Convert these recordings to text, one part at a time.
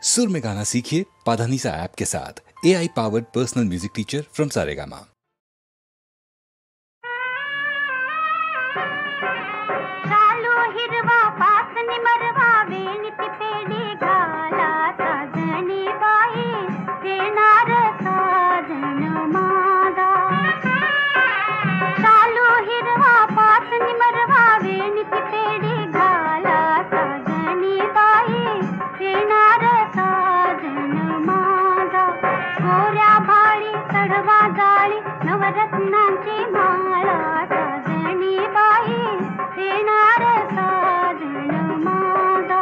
सुर में गाना सीखिए पाधानीसा ऐप के साथ। AI powered personal music teacher from Saregama. नवरत्नांची माळा साजणी बाई येणार साजन माझा.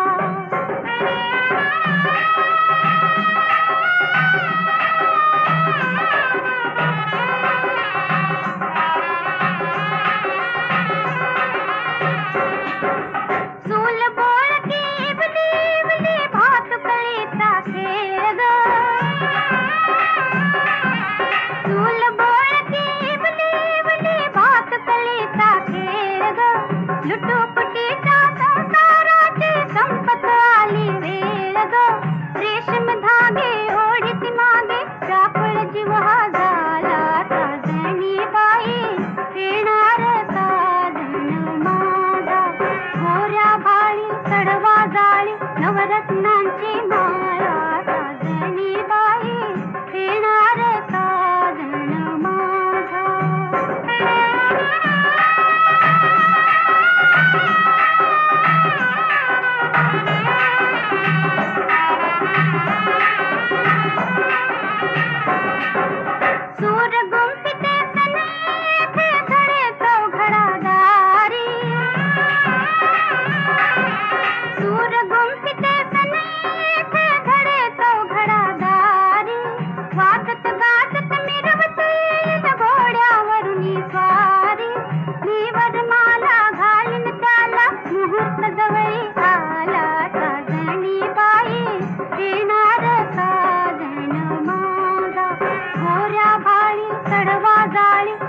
चूल बोळकी इबली इबली भातुकळीचा खेळ ग. चूल लुटूपुटीच्या संसाराची संपत आली वेळ ग. रेशम धागे ओढीत मागे व्याकुळ जीव हा झाला साजणी बाई येणार साजन माझा. गोऱ्या भाळी चढवा जाळी नवरत्नांची माळा साजणी बाई येणार साजन माझा.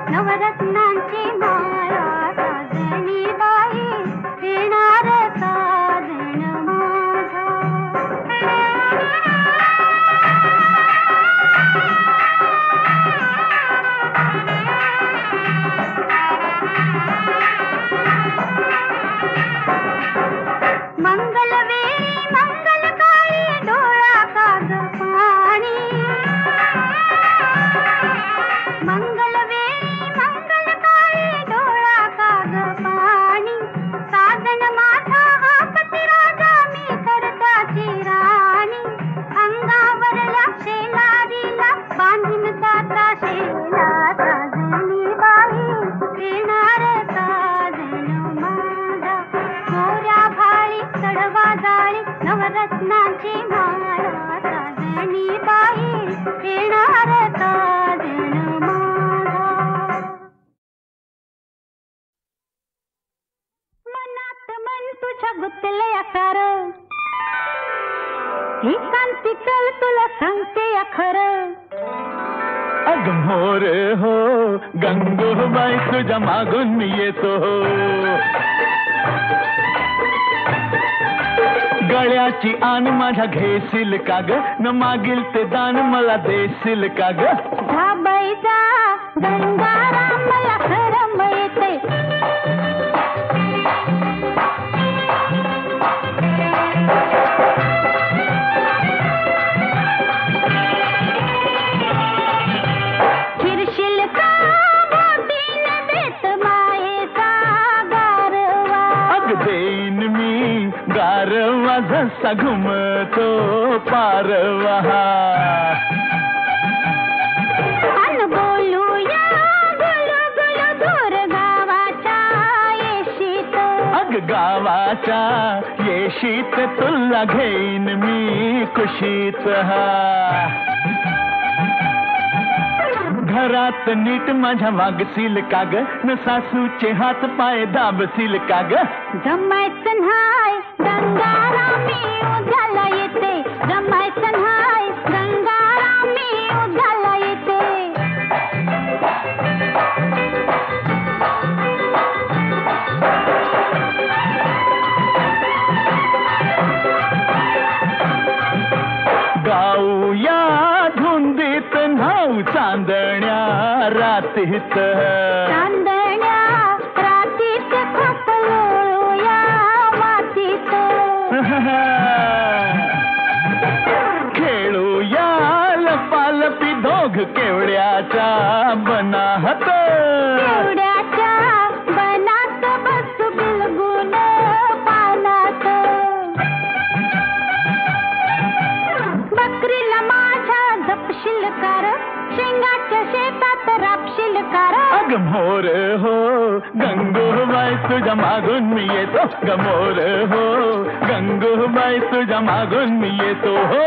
नवरत्नांची माळा साजणी बाई येणार साजन माझा. मंगलवेळी मंगलकाळी डोळा काग पाणी. मंगलवेळी मंगलकाळी डोळा काग पाणी. साजन माझा हा पती राजा मी तर त्याची राणी. अंगावरल्या शेलारीला बांधीन त्याचा शेला साजणी बाई येणार साजन माझा. गोऱ्या भाळी चढवा जाळी नवरत्नांची माळा साजणी बाई येणार साजन माझा. मनात मन तुझ्या गुंतले आकार ही कांती कल तुला सांगते या खरं. अग मोरे हो गंगूबाई तुझ्या मागून मी येतो. गळ्याची आन माझ्या घेशील का ग. न मागील ते दान मला देशील का ग. बाईचा गंगाराम मला खरं मिळते. फिरशील का बोटीने देत मायेचा गारवा. अग देईन मी गारवा जसा घुमतो पारवा. अन बोलूया गुलू गुलू दूर गावाच्या येशीत. अग गावाच्या येशीत तुला घेईन मी कुशीत. घरात नीट माझ्या वागशील का ग. न सासूचे हात पाय दाबशील का ग. जमायचं न्हाय गंगारामी उद्याला येते. जमायचं न्हाय गंगारामी उद्याला येते. मातीत चांदण्या रातीत खपलोळूया मातीत खेळूया लपालपी दोघ केवड्याच्या बनाहत केवड्याच्या बनात बसू बिलगून पानात बकरीला माझ्या जपशील कार शेंगाच्या शेतात रापशील कार अग मोर हो गंगूबाई तुझ्या मागून मी येतो ग मोर हो गंगूबाई तुझ्या मागून मी येतो हो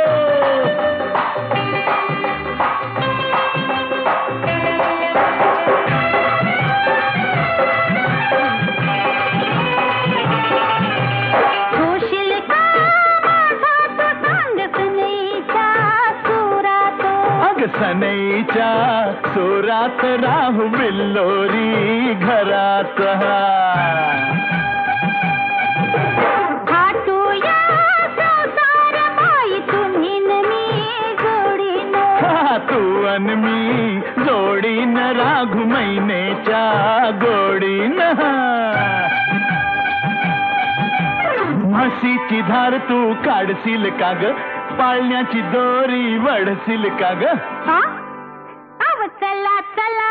होशील का माझा तू सांग सनईच्या सुरात अग सनईच्या सुरात राहू बिल्लोरी घरात थाटूया संसार बाई तुम्ही न मी जोडीनं तू अन मी जोडीन राघू मैनेच्या गोडीन म्हशीची धार तू काढशील का ग पाळण्याची दोरी वडशील का ग हा? अव चला चला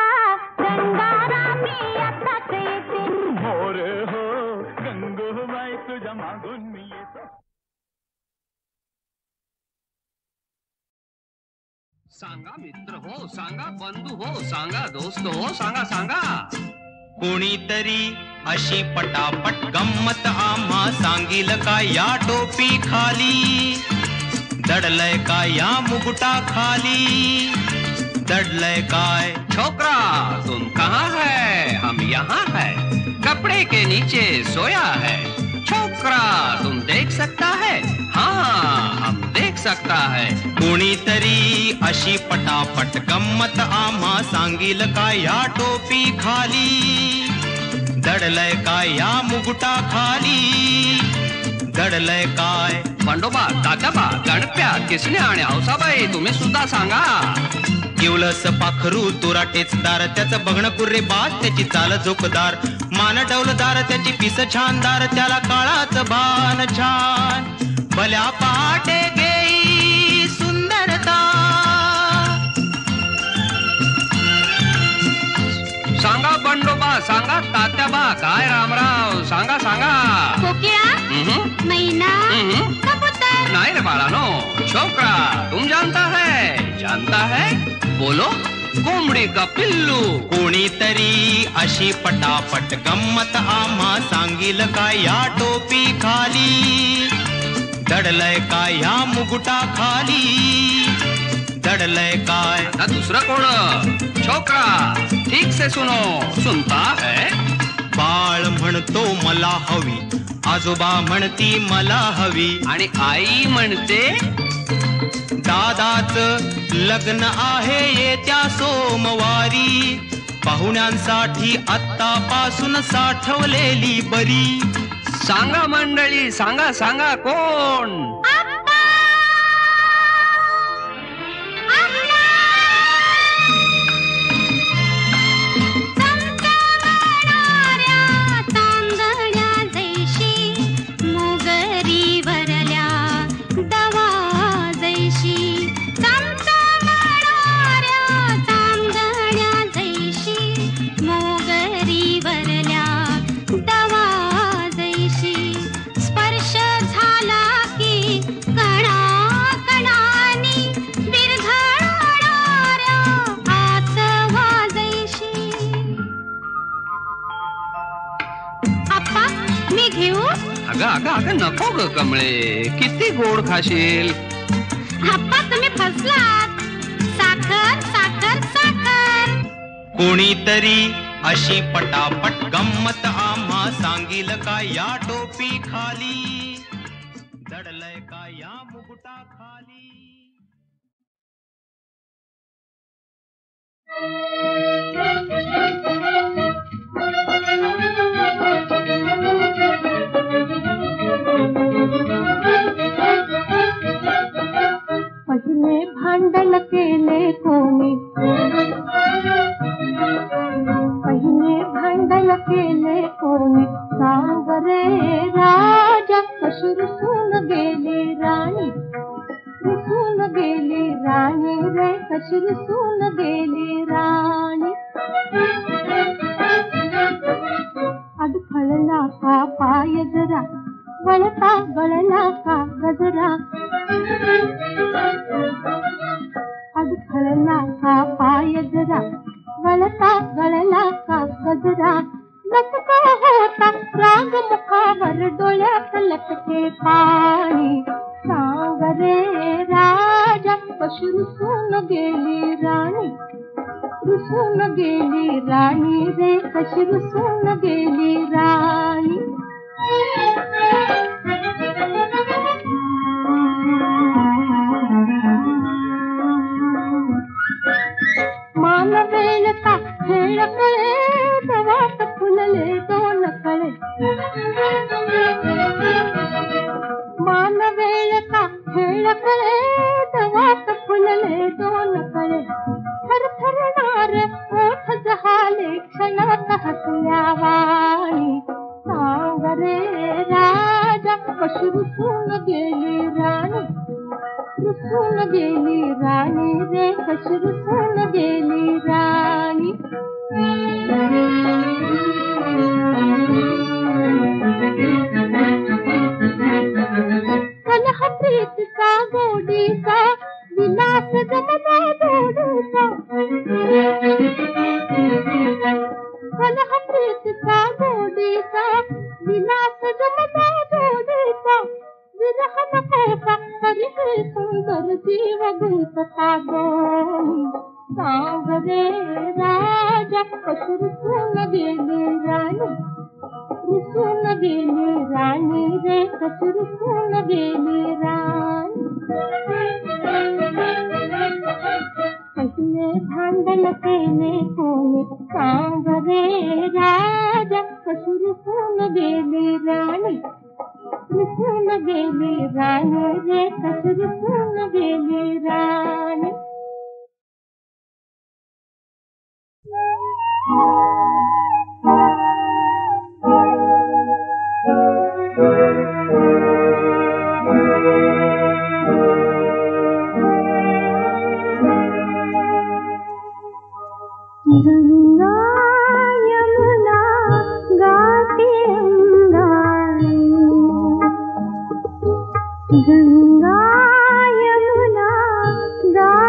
गंगारामी आताच येते मोर हो गंगूबाई तुझ्या मागून मी येतो सांगा मित्र हो सांगा बंधू हो सांगा दोस्त हो सांगा सांगा कोणीतरी अशी पटापट गंमत आम्हा सांगील का या टोपी खाली दडलय का या मुकुटा खाली दडलय काय छोकरा तुम कहाँ है हम यहाँ है कपड़े के नीचे सोया है छोकरा तुम देख सकता है हाँ हम देख सकता है कोणीतरी अशी पटापट गंमत आम्हा सांगील का या टोपी खाली दडलय का या मुकुटा खाली दडलय काय बंडोबा तात्याबा गणप्या किसने आणि हौसाबाई तुम्ही सुद्धा सांगा किवलस पाखरू तुरा टेचदार त्याचं बघणं कुर्रे बाज त्याची चाल झोकदार मान डौलदार त्याची पिस छानदार त्याला काळाचं भान छान भल्या पाटे गेई सुंदरता सांगा बंडोबा सांगा तात्याबा काय रामराव सांगा सांगा कोकिळा मैना कबूतर नहीं रे बाळानो छोकरा तुम जानता है बोलो कोंबडी का पिल्लू कोणीतरी अशी पटापट गंमत आम्हा सांगील का या टोपी खाली दडलय का या मुकुटा खाली दडलय काय ना दूसरा कोण छोकरा ठीक से सुनो सुनता है बाळ म्हणतो मला हवी आजोबा म्हणती मला हवी आणि आई म्हणते दादाच लग्न आहे येत्या सोमवारी पाहुण्यांसाठी आत्तापासून साठवलेली बरी सांगा मंडळी सांगा सांगा कोण अगं नको ग कमळे किती गोड खाशील आप्पा तुम्ही फसलात साखर साखर साखर कोणीतरी अशी पटापट गंमत आम्हा सांगील का या टोपी खाली दडलय का या मुकुटा खाली पहिले भांडण केले कोणी पहिले भांडण केले कोणी सांग रे राजा, कशी रुसून गेली राणी, रुसून गेली राणी रे, कशी रुसून गेली राणी. अडखळला का पाय जरा, वळता गळला का गजरा, अडखळला का पाय जरा, वळता गळला का गजरा. लटका होता राग मुखावर, डोळ्यात लटके पाणी. सांग रे राजा, कशी रुसून गेली राणी, रुसून गेली राणी रे, कशी रुसून गेली राणी. मान वेळ का खेळ कळे, दवात फुलले दोन कळे. मान वेळ का खेळ कळे, दवात फुलले दोन कळे. थरथरणार ओठ जहाले, क्षणात हसल्या वाणी. सांग रे राजा, कशी रुसून गेली राणी, रुसून गेली राणी रे, कशी रुसून गेली राणी. कलह प्रीतीचा गोडीचा, विलास जमला जोडीचा. कलह प्रीतीचा गोडीचा, विलास जमला जोडीचा. विरह नकोसा तरी हे सुंदर जीव गुंतता दोनी. सांग रे राजा, कशी रुसून गेली राणी, रुसून गेली राणी रे, कशी रुसून गेली राणी. पहिले भांडण केले कोणी सांग रे राजा, कशी रुसून गेली राणी, रुसून गेली राणी रे, कशी रुसून गेली राणी. गंगा यमुना गाते अंगाई, गंगा यमुना गा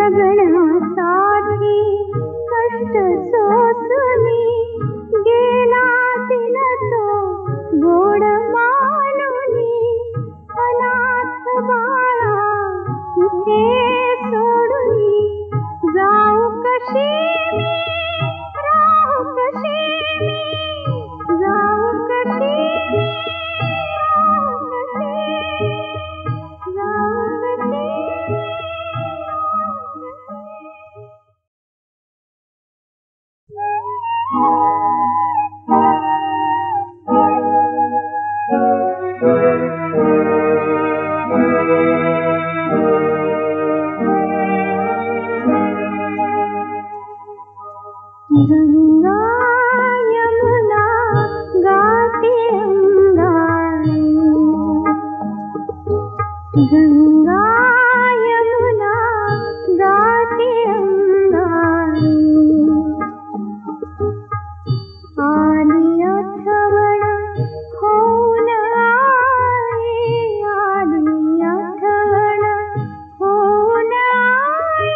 जगण्यासाठी कष्ट सोसुनी गेला तिला तो गोड मानुनी अनाथ बाळा इथे सोडुनी जाऊ कशी मी राहू कशी मी जाऊ कशी मी राहू कशी जाऊ कशी गंगा यमुना गाते अंगाई गंगा यमुना गाते अंगाई आली आठवण होऊन आई आली आठवण होऊन आई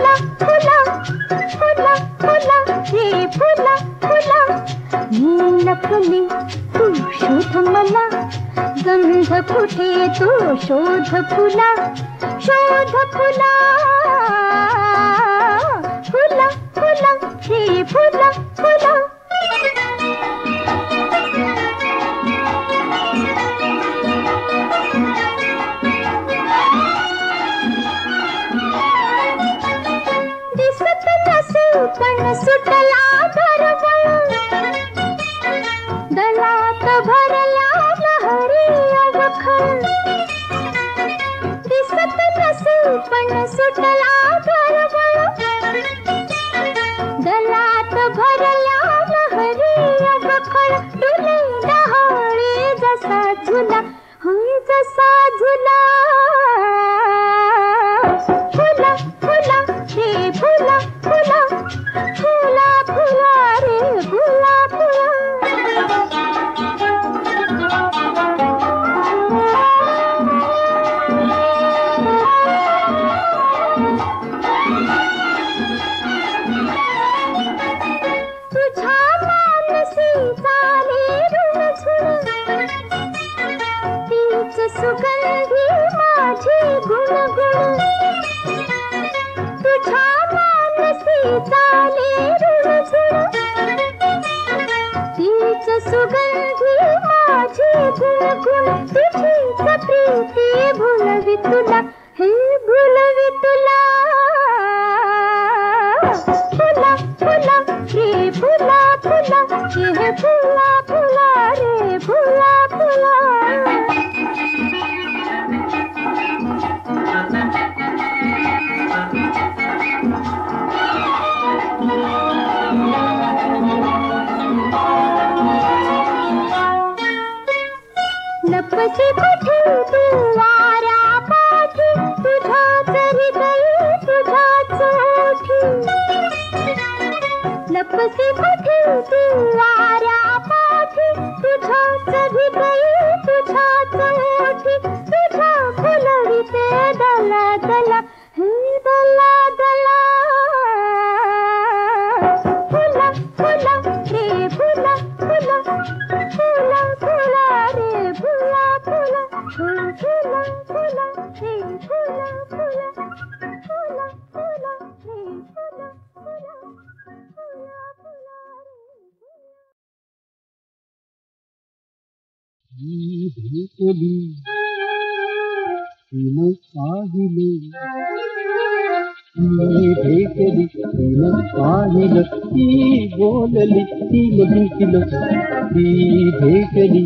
फुला फुला फुला फुला रे फुला फुला मी लपले तू शोध मला गंध कुठे तू शोध फुला शोध फुला फुला फुला रे फुला फुला दिसत नसे पण सुटला दरवळ दलात भरल्या लहरी अवखळ दिसत नसे पण सुटला दरवळ दलात भरल्या लहरी अवखळ डुले डहाळे जसा झुला होय जसा झुला फुला फुला रे फुला फुला फुला फुला रे फुला फुला तुझ्या मानसी चाले रुणझुण तीच सुगंधी माझी गुणगुण तुझ्या मानसी चाले रुणझुण तीच सुगंधी माझी गुणगुण तुझीच प्रीती भुलवी तुला हे भुलवी तुला फुला फुला रे फुला फुला हे फुला फुला रे फुला फुला लपची कुठे तू वाऱ्या पाठी तुझ्याच हृदय तुझ्याच ओठी लपची कुठे तू वाऱ्या पाठी तुझ्याच हृदय तुझ्याच ओठी तुझ्या फुलविते दला दला हे दला दला फुला फुला रे फुला फुला फुला फुला रे फुला फुला फुला फुला रे फुला फुला फुला फुला रे फुला फुला फुला फुला भेटली तिनं पाहिलं भेटली तिनं पाहिलं ती बोलली तिनं भेटलं ती भेटली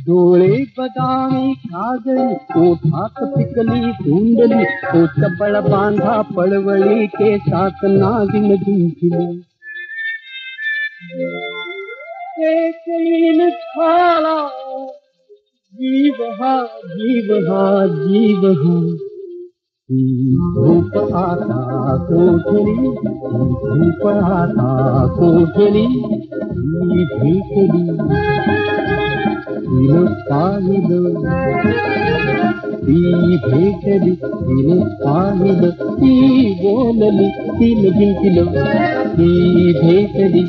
डोळे बदामी काजळी ओठात पिकली धुंडली तो चपळ बांधा पळवळी केसात नागिन गुंफिली एकलीन छाला जीव हा जीव हा जीव हा धूप आता कोठली धूप आता कोठली भेटली तिनं पाहिलं ती भेटली तिनं पाहिलं ती बोलली तिनं जिंकलं ती भेटली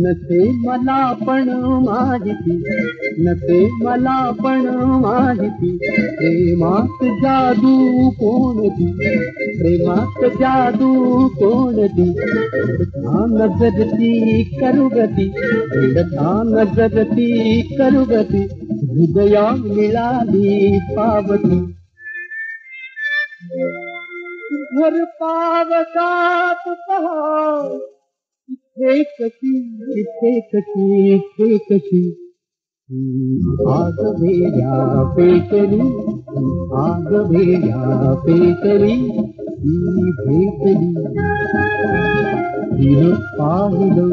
नसे मला पण माहिती नसे मला पण माहिती प्रेमात जादू कोणती प्रेमात जादू कोणती नजरती करुगती नजरती करुगती हृदया मिळाली पावती घर पावसात पहा इथे कशी इथे कशी आग वेड्या पेटली, आग वेड्या पेटली, ती भेटली तिनं पाहिलं,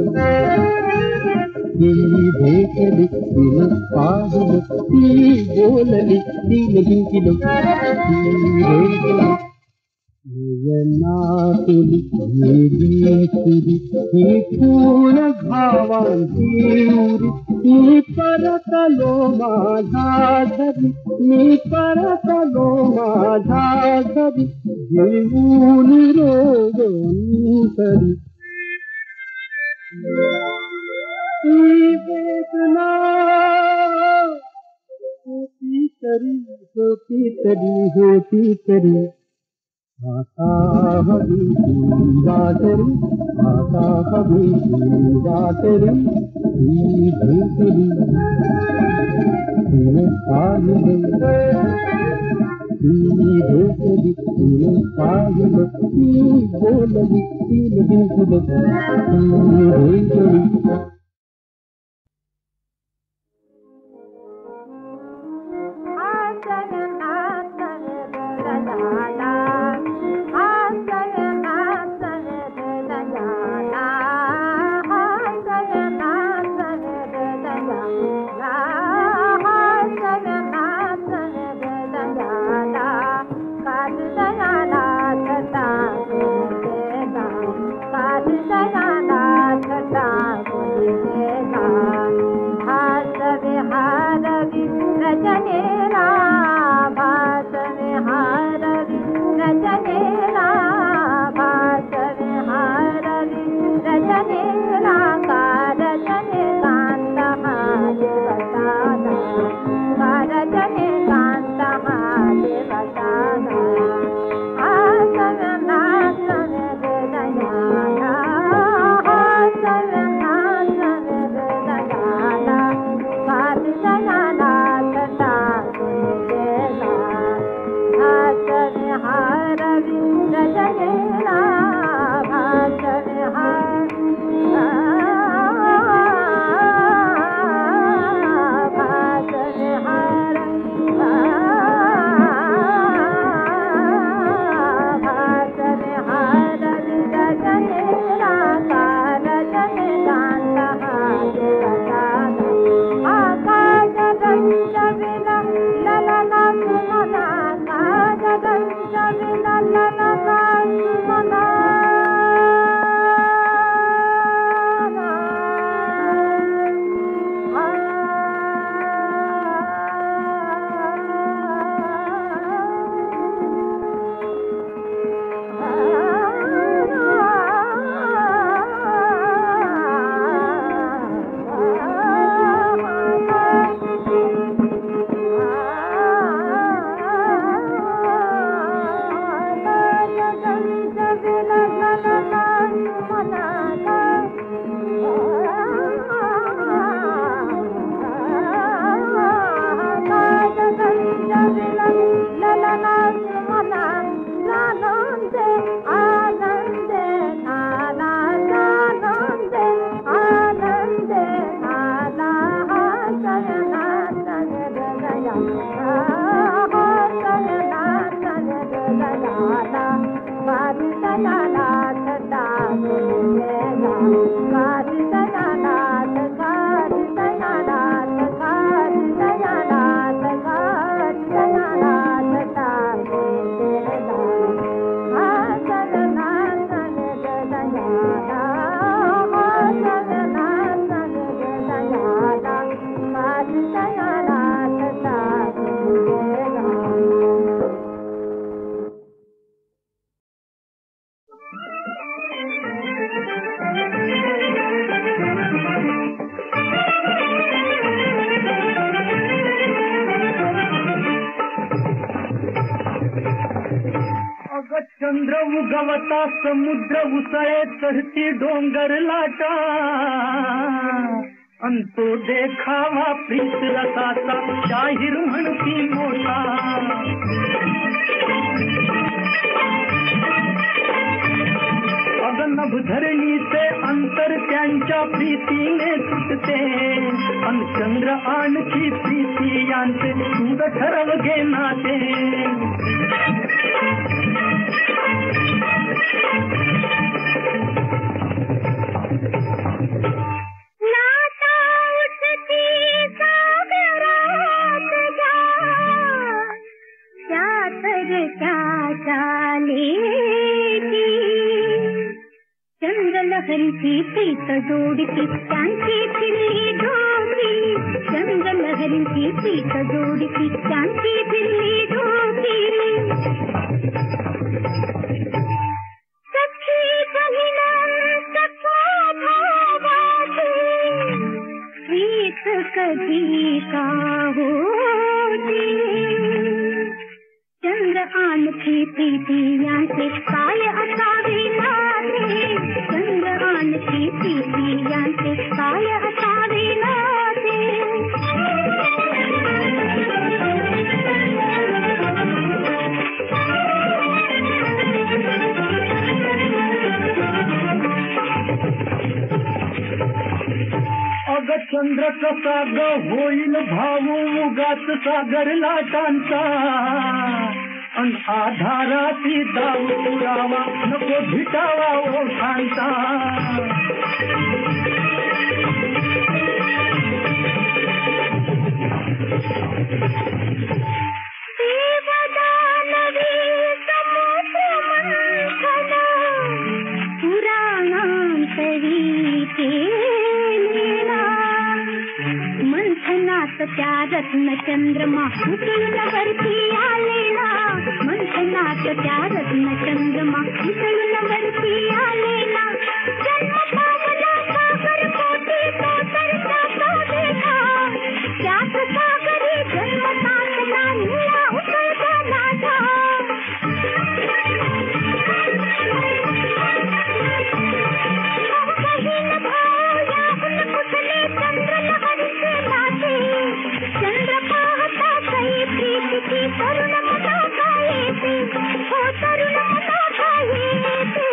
ती भेटली तिनं पाहिलं, ती बोलली तिनं जिंकलं, ती भेटली नयनातुली गेली तुरी, ही फूल घावांची उरी, मी परतलो माझ्या घरी, मी परतलो माझ्या घरी, घेऊन रोग अंतरी. ही वेदना होती तरी, होती तरी, होती तरी, आता हवी वाटरी, आता हवी वाटरी, ही भेटली तिनं पाहिलं, ती भेटली तिनं पाहिलं, ती बोलली तिनं जिंकलं, ती भेटली. चंद्र उगवता समुद्र उसळे चढती डोंगर लाटा, अंतो देखावा प्रीत रसाचा शाहीर म्हणती मोठा. अगनभ धरणीचे अंतर त्यांच्या प्रीतीने तुटते, अन चंद्र आणखी प्रीती यांचे तुझ ठरव घे नाते. लहरीची प्रीत जोडती त्यांची फिरली ढोकी. चंद्र लहरीची प्रीत जोडती त्यांची फिरली ढोकी. सखी बहिण सखा भावाची प्रीत कधी का होती. चंद्र आणखी प्रीती यांचे काय असावे नाते. चंद्र आणखी प्रीती यांचे काय असावे नाते. अग चंद्र कसा ग होईल भाऊ उगाच सागर लाटांचा. अन आधाराती दाव पुरावा नको भिटावा ओठांचा. मंथनात त्या रत्न चंद्रमा उतळून वरती आलेला. मंथनात त्या रत्न चंद्रमा उतळून वरती आलेला. जन्म पावला सागर कोटी तो तरता तो देखा. त्यात सागरी जन्म ताकला निळा उतळता नाथा. बहीण भाऊ याहून कुठले चंद्र लहरीचे नाते. चंद्र पाहता काही प्रीतीची तरुण मना येते. हो तरुण मना येते.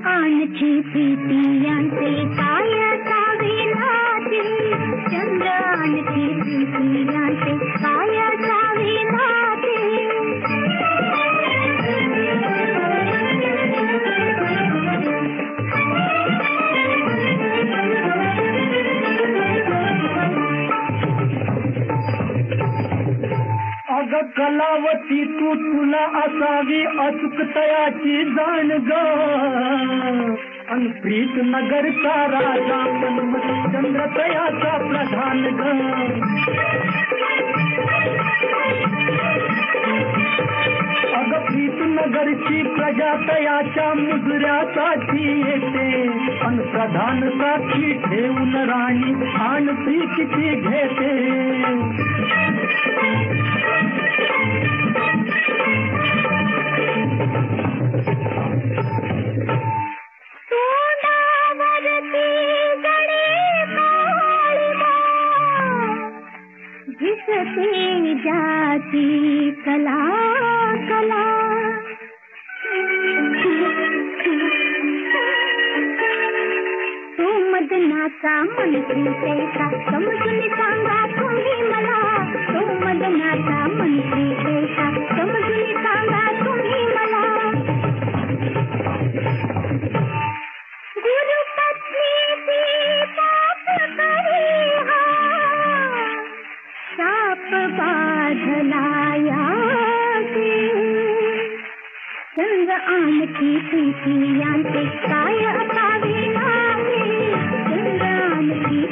आणखी प्रीती यांचे काय असावे नाते. चंद्र आणखी प्रीती यांचे काय असावे नाते. अग कलावती तू तुला असावी अचूकतयाची जाण ग. अन प्रीत नगरचा राजा मन्मथ चंद्र तयाचा प्रधान ग. अग प्रीत नगरची प्रजा तयाच्या मुजऱ्यासाठी येते. अन प्रधान साक्षी ठेवून राणी आण प्रीतीची घेते. जिससे जाती कला कला. तो मदनाचा मंत्री कैसा समजून सांगा तुम्ही मला. तो मदनाचा मंत्री कैसा समजून सांगा तुम्ही मला. गुरुपत्नीची पाप करी हा. साप बाधलाया चंद्र आणखी प्रीती यांचे काय असावे नाते. चंद्र आणखी